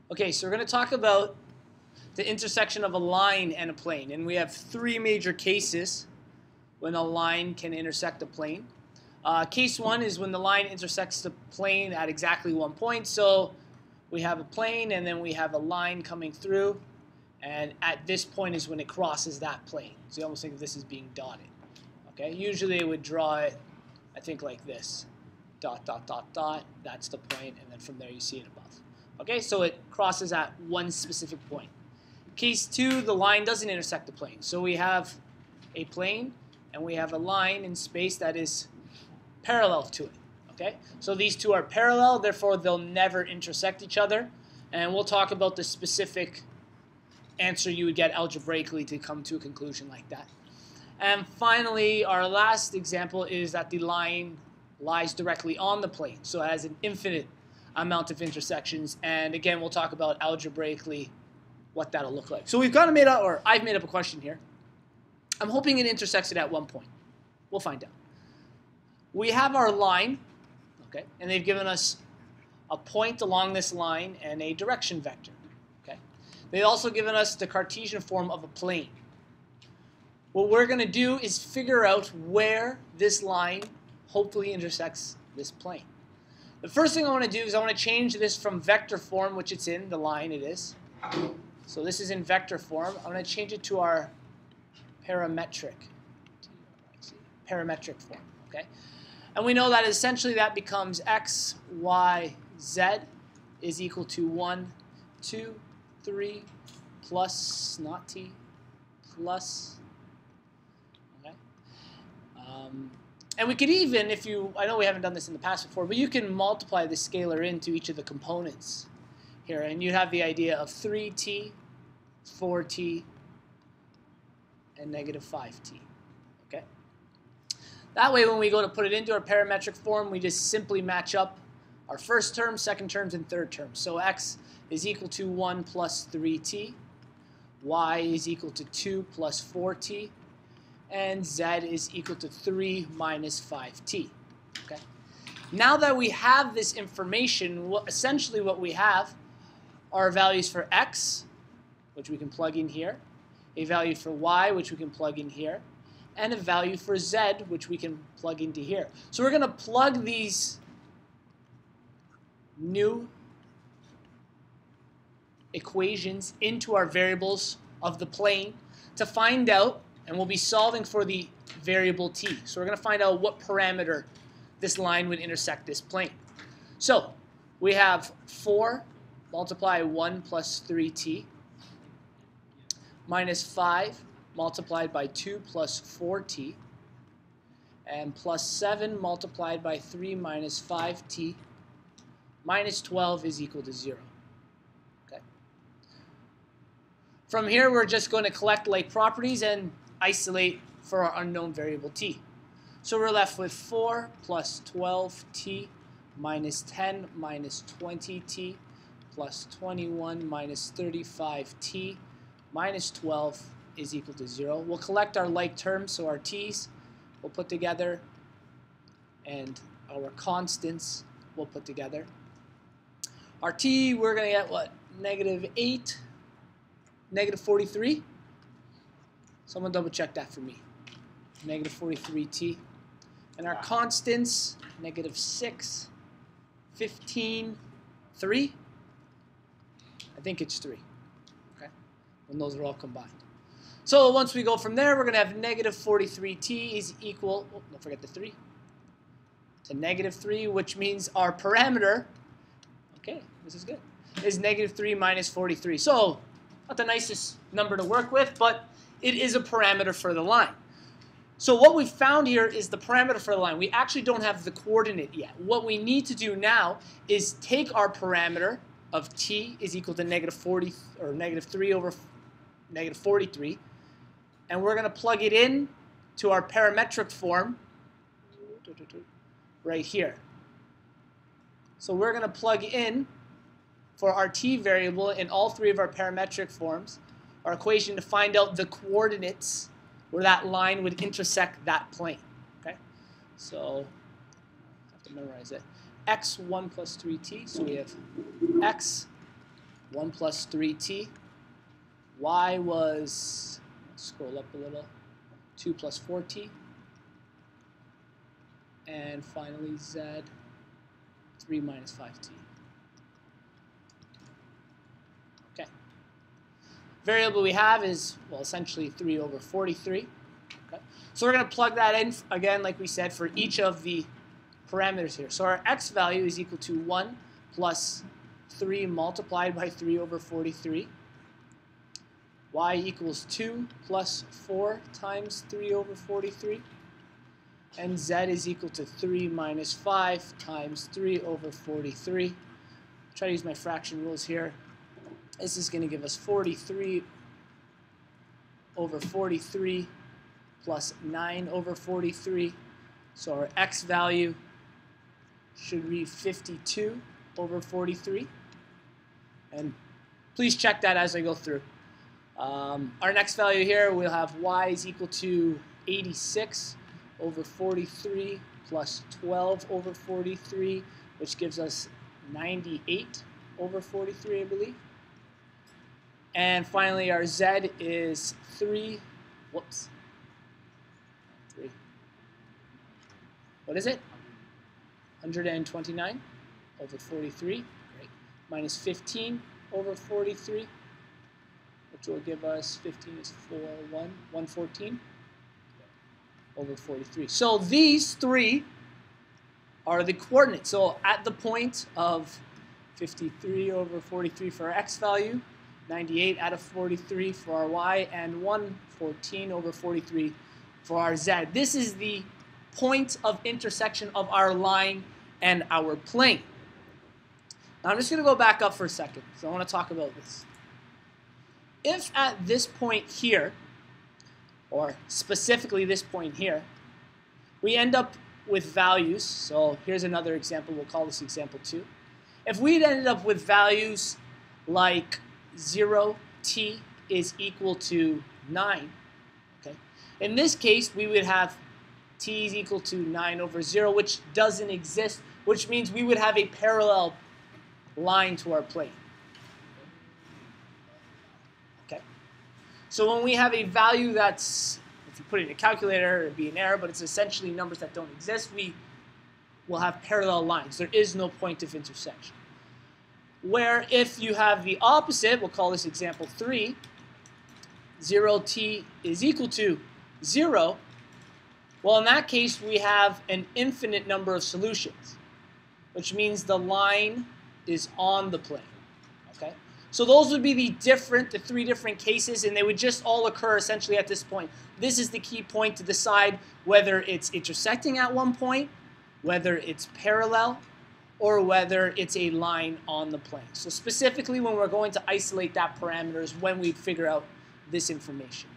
Okay, so we're going to talk about the intersection of a line and a plane. And we have three major cases when a line can intersect a plane. Case one is when the line intersects the plane at exactly one point. So we have a plane and then we have a line coming through. And at this point is when it crosses that plane. So you almost think of this as being dotted. Okay, usually it would draw it, I think, like this. Dot, dot, dot, dot. That's the point. And then from there you see it above. Okay, so it crosses at one specific point. Case two, the line doesn't intersect the plane. So we have a plane and we have a line in space that is parallel to it. Okay, so these two are parallel, therefore they'll never intersect each other. And we'll talk about the specific answer you would get algebraically to come to a conclusion like that. And finally, our last example is that the line lies directly on the plane, so it has an infinite amount of intersections. And again, we'll talk about algebraically what that'll look like. So we've kind of made up, or I've made up a question here. I'm hoping it intersects it at one point. We'll find out. We have our line, okay, and they've given us a point along this line and a direction vector. Okay, they've also given us the Cartesian form of a plane. What we're going to do is figure out where this line hopefully intersects this plane. The first thing I want to do is I want to change this from vector form, which it's in, the line it is. So this is in vector form. I'm going to change it to our parametric form. Okay, and we know that essentially that becomes x, y, z is equal to 1, 2, 3 plus, not t, plus. Okay. And we could even, if you, I know we haven't done this in the past before, but you can multiply the scalar into each of the components here, and you have the idea of 3t, 4t, and negative 5t. Okay. That way, when we go to put it into our parametric form, we just simply match up our first term, second terms, and third terms. So x is equal to 1 plus 3t, y is equal to 2 plus 4t, and z is equal to 3 minus 5t. Okay. Now that we have this information, essentially what we have are values for x, which we can plug in here, a value for y, which we can plug in here, and a value for z, which we can plug into here. So we're going to plug these new equations into our variables of the plane to find out, and we'll be solving for the variable t. So we're going to find out what parameter this line would intersect this plane. So we have 4 multiply 1 plus 3t minus 5 multiplied by 2 plus 4t and plus 7 multiplied by 3 minus 5t minus 12 is equal to 0. Okay. From here, we're just going to collect like properties and isolate for our unknown variable t. So we're left with 4 plus 12t minus 10 minus 20t plus 21 minus 35t minus 12 is equal to 0. We'll collect our like terms, so our t's we'll put together and our constants we'll put together. Our t, we're going to get what? Negative 8, negative 43. Someone double check that for me. Negative 43t. And our constants, negative 6, 15, 3. I think it's 3. Okay? When those are all combined. So once we go from there, we're going to have negative 43t is equal, oh, don't forget the 3, to negative 3, which means our parameter, okay, this is good, is negative 3 minus 43. So not the nicest number to work with, but it is a parameter for the line. So what we've found here is the parameter for the line. We actually don't have the coordinate yet. What we need to do now is take our parameter of t is equal to negative 40 or negative 3 over negative 43, and we're going to plug it in to our parametric form right here. So we're going to plug in for our t variable in all three of our parametric forms our equation to find out the coordinates where that line would intersect that plane. Okay, so I have to memorize it. X1 plus 3t, so we have x 1 plus 3t. Y was, let's scroll up a little, 2 plus 4t. And finally z, 3 minus 5t. Okay. Variable we have is, well, essentially 3 over 43. Okay. So we're going to plug that in, again, like we said, for each of the parameters here. So our x value is equal to 1 plus 3 multiplied by 3 over 43. Y equals 2 plus 4 times 3 over 43. And z is equal to 3 minus 5 times 3 over 43. Try to use my fraction rules here. This is going to give us 43 over 43 plus 9 over 43. So our x value should be 52 over 43. And please check that as I go through. Our next value here, we'll have y is equal to 86 over 43 plus 12 over 43, which gives us 98 over 43, I believe. And finally, our z is 3, whoops, 3. What is it? 129 over 43, great, minus 15 over 43, which will give us 15 is 114 over 43. So these three are the coordinates. So at the point of 53 over 43 for our x value, 98 out of 43 for our y, and 114 over 43 for our z. This is the point of intersection of our line and our plane. Now I'm just going to go back up for a second because I want to talk about this. If at this point here, or specifically this point here, we end up with values, so here's another example, we'll call this example 2. If we'd ended up with values like 0t is equal to 9, okay, in this case we would have t is equal to 9 over 0, which doesn't exist, which means we would have a parallel line to our plane. Okay. So when we have a value that's, if you put it in a calculator, it'd be an error, but it's essentially numbers that don't exist, we will have parallel lines. There is no point of intersection. Where if you have the opposite, we'll call this example 3, 0t is equal to 0, well, in that case, we have an infinite number of solutions, which means the line is on the plane. Okay? So those would be the three different cases, and they would just all occur essentially at this point. This is the key point to decide whether it's intersecting at one point, whether it's parallel, or whether it's a line on the plane. So specifically when we're going to isolate that parameter is when we figure out this information.